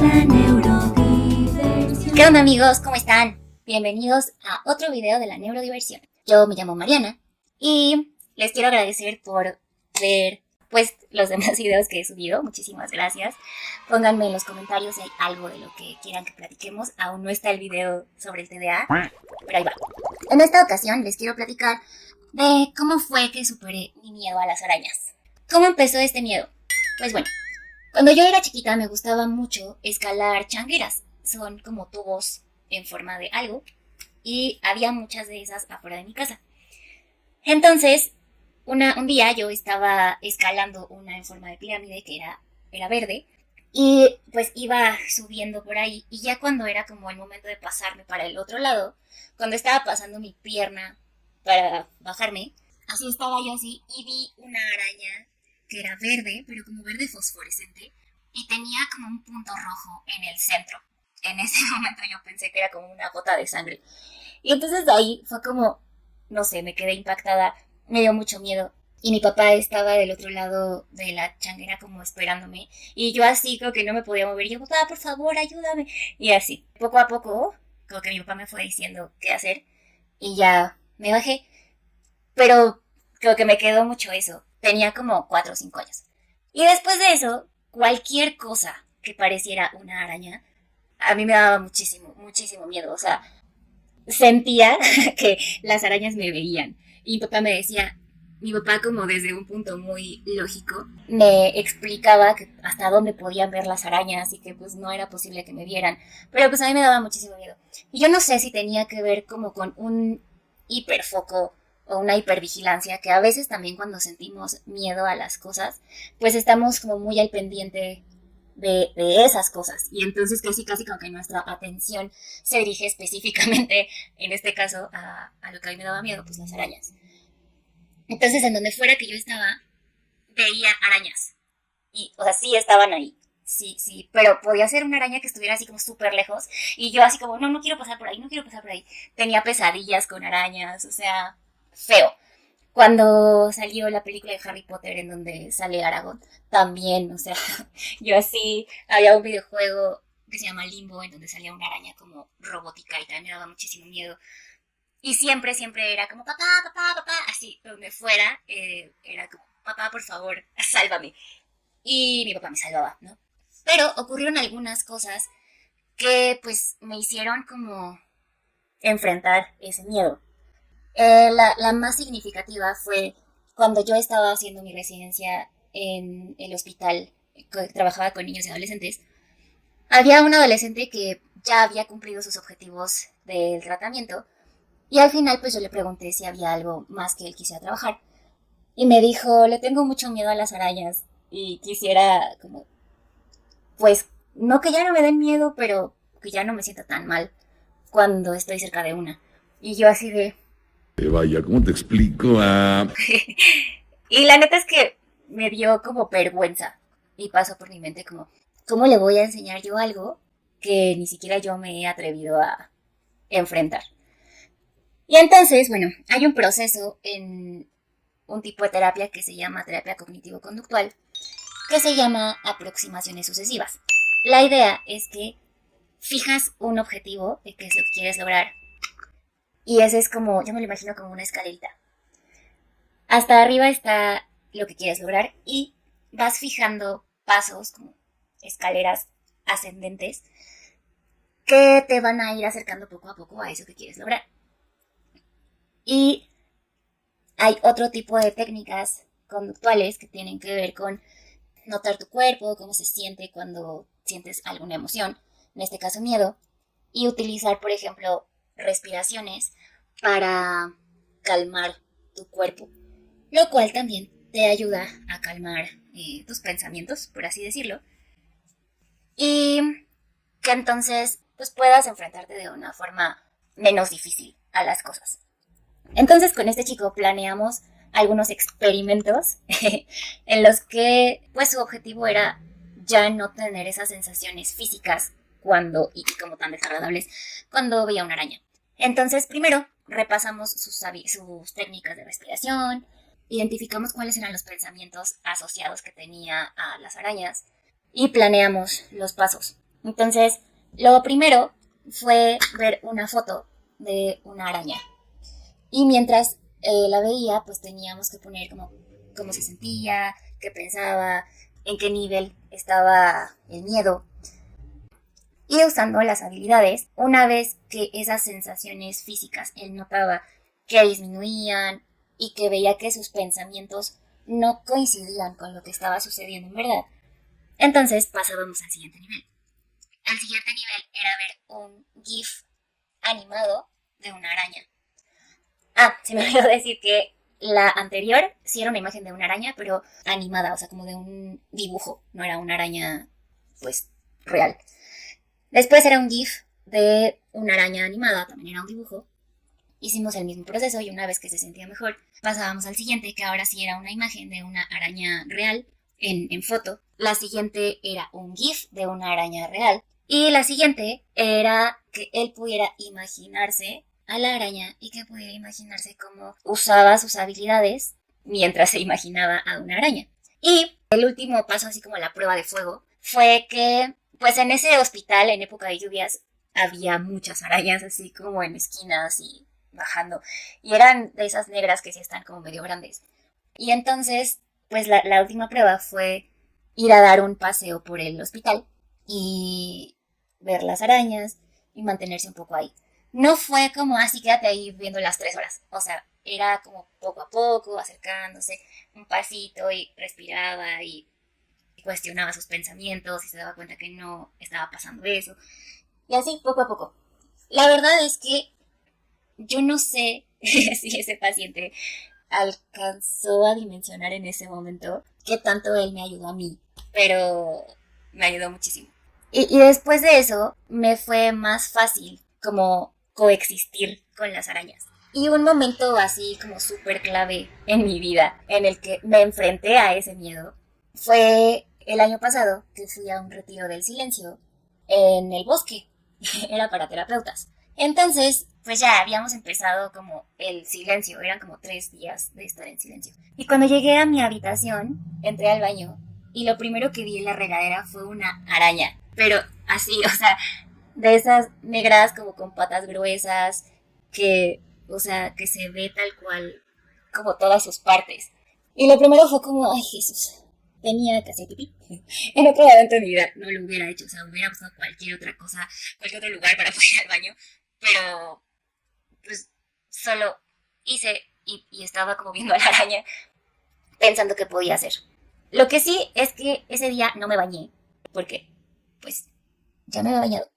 La neurodiversión. ¿Qué onda, amigos? ¿Cómo están? Bienvenidos a otro video de la neurodiversión. Yo me llamo Mariana y les quiero agradecer por ver los demás videos que he subido. Muchísimas gracias. Pónganme en los comentarios si hay algo de lo que quieran que platiquemos. Aún no está el video sobre el TDA, pero ahí va. En esta ocasión les quiero platicar de cómo fue que superé mi miedo a las arañas. ¿Cómo empezó este miedo? Pues bueno, cuando yo era chiquita me gustaba mucho escalar changueras. Son como tubos en forma de algo y había muchas de esas afuera de mi casa. Entonces, un día yo estaba escalando una en forma de pirámide que era verde y pues iba subiendo por ahí y ya cuando era como el momento de pasarme para el otro lado, cuando estaba pasando mi pierna para bajarme, así estaba yo así y vi una araña que era verde, pero como verde fosforescente y tenía como un punto rojo en el centro. En ese momento yo pensé que era como una gota de sangre. Y entonces de ahí fue como, no sé, me quedé impactada, me dio mucho miedo. Y mi papá estaba del otro lado de la changuera como esperándome. Y yo así como que no me podía mover. Y yo, papá, por favor, ayúdame. Y así, poco a poco, como que mi papá me fue diciendo qué hacer. Y ya me bajé. Pero creo que me quedó mucho eso. Tenía como 4 o 5 años. Y después de eso, cualquier cosa que pareciera una araña, a mí me daba muchísimo, muchísimo miedo. O sea, sentía que las arañas me veían. Y mi papá como desde un punto muy lógico, me explicaba que hasta dónde podían ver las arañas y que pues no era posible que me vieran. Pero pues a mí me daba muchísimo miedo. Y yo no sé si tenía que ver como con un hiperfoco o una hipervigilancia, que a veces también cuando sentimos miedo a las cosas, pues estamos como muy al pendiente de esas cosas. Y entonces casi como que nuestra atención se dirige específicamente, en este caso, a lo que a mí me daba miedo, pues las arañas. Entonces, en donde fuera que yo estaba, veía arañas. Y, o sea, sí estaban ahí. Sí, sí, pero podía ser una araña que estuviera así como súper lejos. Y yo así como, no, no quiero pasar por ahí, no quiero pasar por ahí. Tenía pesadillas con arañas, o sea, feo. Cuando salió la película de Harry Potter en donde sale Aragorn, también, o sea, yo así, había un videojuego que se llama Limbo, en donde salía una araña como robótica y también me daba muchísimo miedo. Y siempre era como, papá, papá, papá, así, donde fuera, era como, papá, por favor, sálvame. Y mi papá me salvaba, ¿no? Pero ocurrieron algunas cosas que pues me hicieron como enfrentar ese miedo. La más significativa fue cuando yo estaba haciendo mi residencia en el hospital que trabajaba con niños y adolescentes. Había un adolescente que ya había cumplido sus objetivos del tratamiento y al final pues yo le pregunté si había algo más que él quisiera trabajar y me dijo, le tengo mucho miedo a las arañas y quisiera como, pues no que ya no me den miedo, pero que ya no me sienta tan mal cuando estoy cerca de una. Y yo así de, Vaya, ¿cómo te explico? y la neta es que me dio como vergüenza y pasó por mi mente como, ¿cómo le voy a enseñar yo algo que ni siquiera yo me he atrevido a enfrentar? Y entonces, bueno, hay un proceso en un tipo de terapia que se llama terapia cognitivo-conductual, que se llama aproximaciones sucesivas. La idea es que fijas un objetivo de que quieres lograr y ese es como, yo me lo imagino como una escalerita. Hasta arriba está lo que quieres lograr y vas fijando pasos como escaleras ascendentes que te van a ir acercando poco a poco a eso que quieres lograr. Y hay otro tipo de técnicas conductuales que tienen que ver con notar tu cuerpo, cómo se siente cuando sientes alguna emoción, en este caso miedo, y utilizar, por ejemplo, respiraciones para calmar tu cuerpo, lo cual también te ayuda a calmar tus pensamientos, por así decirlo, y que entonces pues puedas enfrentarte de una forma menos difícil a las cosas. Entonces con este chico planeamos algunos experimentos en los que pues su objetivo era ya no tener esas sensaciones físicas y como tan desagradables cuando veía una araña. Entonces primero repasamos sus técnicas de respiración, identificamos cuáles eran los pensamientos asociados que tenía a las arañas y planeamos los pasos. Entonces, lo primero fue ver una foto de una araña. Y mientras la veía, pues teníamos que poner como cómo se sentía, qué pensaba, en qué nivel estaba el miedo. Y usando las habilidades, una vez que esas sensaciones físicas él notaba que disminuían y que veía que sus pensamientos no coincidían con lo que estaba sucediendo en verdad, entonces pasábamos al siguiente nivel. El siguiente nivel era ver un GIF animado de una araña. Ah, se me olvidó decir que la anterior sí era una imagen de una araña, pero animada, o sea, como de un dibujo, no era una araña, pues, real. Después era un GIF de una araña animada, también era un dibujo. Hicimos el mismo proceso y una vez que se sentía mejor, pasábamos al siguiente, que ahora sí era una imagen de una araña real en foto. La siguiente era un GIF de una araña real. Y la siguiente era que él pudiera imaginarse a la araña y que pudiera imaginarse cómo usaba sus habilidades mientras se imaginaba a una araña. Y el último paso, así como la prueba de fuego, fue que, pues en ese hospital, en época de lluvias, había muchas arañas, así como en esquinas y bajando. Y eran de esas negras que sí están como medio grandes. Y entonces, pues la última prueba fue ir a dar un paseo por el hospital y ver las arañas y mantenerse un poco ahí. No fue como así, quédate ahí viendo las 3 horas. O sea, era como poco a poco, acercándose un pasito y respiraba y cuestionaba sus pensamientos y se daba cuenta que no estaba pasando eso. Y así, poco a poco. La verdad es que yo no sé si ese paciente alcanzó a dimensionar en ese momento qué tanto él me ayudó a mí, pero me ayudó muchísimo. Y después de eso me fue más fácil como coexistir con las arañas. Y un momento así como súper clave en mi vida en el que me enfrenté a ese miedo fue el año pasado que fui a un retiro del silencio en el bosque. Era para terapeutas. Entonces, pues ya habíamos empezado como el silencio, eran como 3 días de estar en silencio. Y cuando llegué a mi habitación, entré al baño y lo primero que vi en la regadera fue una araña. Pero así, o sea, de esas negras como con patas gruesas, que, o sea, que se ve tal cual como todas sus partes. Y lo primero fue como, ay Jesús, tenía que hacer pipí. En otro momento de mi vida no lo hubiera hecho, o sea, hubiera buscado cualquier otra cosa, cualquier otro lugar para poder ir al baño, pero pues solo hice y estaba como viendo a la araña pensando qué podía hacer. Lo que sí es que ese día no me bañé, porque pues ya me había bañado.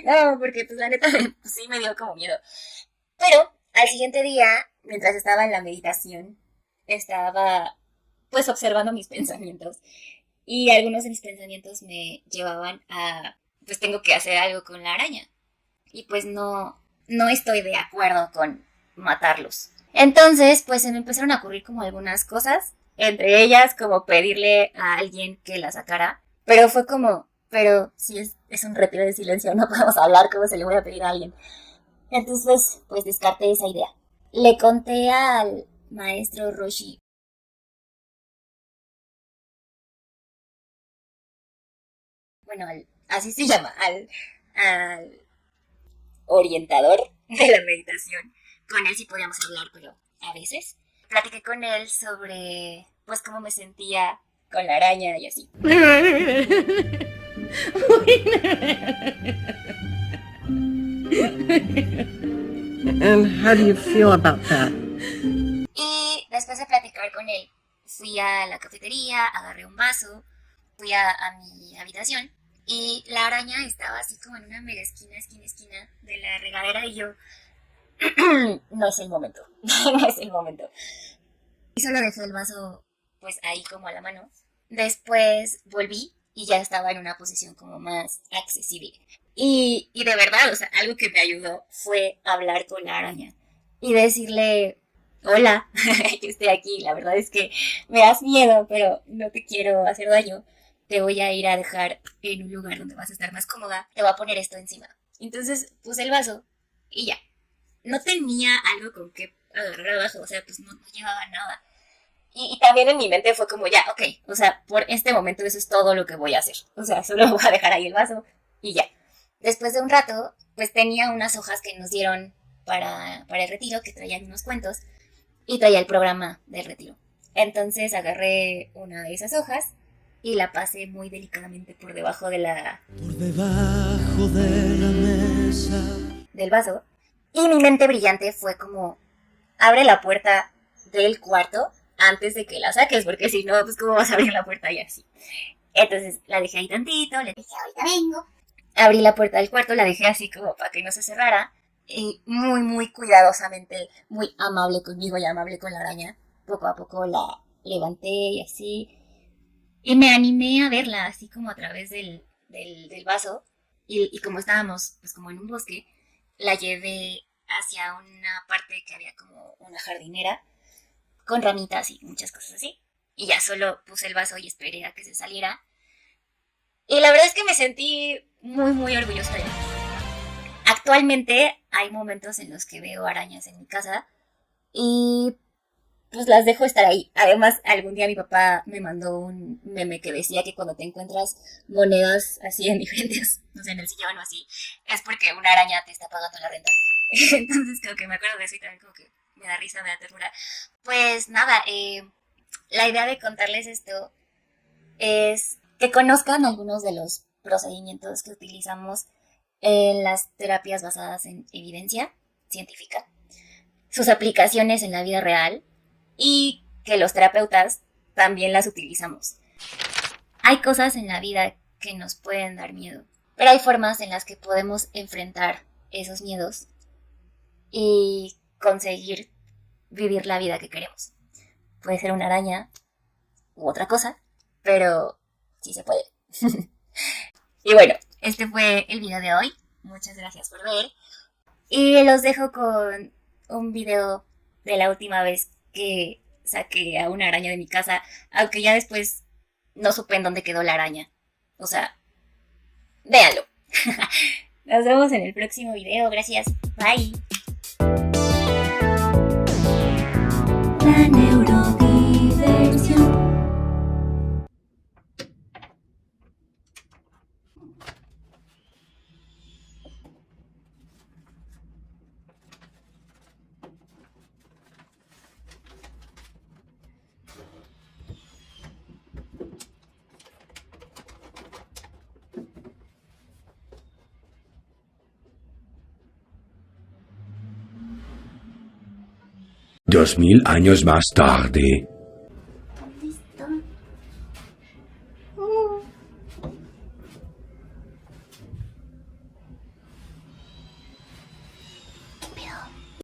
No, porque pues la neta pues, sí me dio como miedo. Pero al siguiente día, mientras estaba en la meditación, estaba pues observando mis pensamientos. Y algunos de mis pensamientos me llevaban a, pues tengo que hacer algo con la araña. Y pues no estoy de acuerdo con matarlos. Entonces, pues se me empezaron a ocurrir como algunas cosas, entre ellas como pedirle a alguien que la sacara. Pero fue como, pero si es un retiro de silencio, no podemos hablar, ¿cómo se le voy a pedir a alguien? Entonces, pues descarté esa idea. Le conté al maestro Roshi, bueno, así se llama, al orientador de la meditación. Con él sí podíamos hablar, pero a veces platiqué con él sobre, pues, cómo me sentía con la araña y así. And how do you feel about that? Y después de platicar con él, fui a la cafetería, agarré un vaso, fui a mi habitación y la araña estaba así como en una mega esquina de la regadera y yo, no es el momento, no es el momento. Y solo dejé el vaso pues ahí como a la mano. Después volví y ya estaba en una posición como más accesible. Y de verdad, o sea, algo que me ayudó fue hablar con la araña y decirle, hola, yo estoy aquí, la verdad es que me das miedo, pero no te quiero hacer daño. Te voy a ir a dejar en un lugar donde vas a estar más cómoda, te voy a poner esto encima. Entonces puse el vaso y ya. No tenía algo con que agarrar abajo, o sea, pues no llevaba nada. Y también en mi mente fue como, ya, ok, o sea, por este momento eso es todo lo que voy a hacer. O sea, solo voy a dejar ahí el vaso Y ya. Después de un rato, pues tenía unas hojas que nos dieron para el retiro, que traían unos cuentos, y traía el programa del retiro. Entonces agarré una de esas hojas y la pasé muy delicadamente por debajo de del vaso. Y mi mente brillante fue como, abre la puerta del cuarto antes de que la saques, porque si no, pues cómo vas a abrir la puerta y así. Entonces la dejé ahí tantito, le dije, ahorita vengo. Abrí la puerta del cuarto, la dejé así como para que no se cerrara. Y muy, muy cuidadosamente, muy amable conmigo y amable con la araña, poco a poco la levanté y así. Y me animé a verla así como a través del vaso. Y como estábamos pues como en un bosque, la llevé hacia una parte que había como una jardinera con ramitas y muchas cosas así. Y ya solo puse el vaso y esperé a que se saliera. Y la verdad es que me sentí muy, muy orgullosa de mí. Actualmente hay momentos en los que veo arañas en mi casa y pues las dejo estar ahí. Además, algún día mi papá me mandó un meme que decía que cuando te encuentras monedas así en diferentes, no sé, en el sillón o así, es porque una araña te está pagando la renta. Entonces como que me acuerdo de eso y también como que me da risa, me da ternura. Pues nada, la idea de contarles esto es que conozcan algunos de los procedimientos que utilizamos en las terapias basadas en evidencia científica, sus aplicaciones en la vida real y que los terapeutas también las utilizamos. Hay cosas en la vida que nos pueden dar miedo, pero hay formas en las que podemos enfrentar esos miedos y conseguir vivir la vida que queremos. Puede ser una araña u otra cosa, pero sí se puede. Y bueno, este fue el video de hoy. Muchas gracias por ver. Y los dejo con un video de la última vez que saqué a una araña de mi casa, aunque ya después no supe en dónde quedó la araña. O sea, véanlo. Nos vemos en el próximo video. Gracias. Bye. La neurodiversión. Dos mil años más tarde.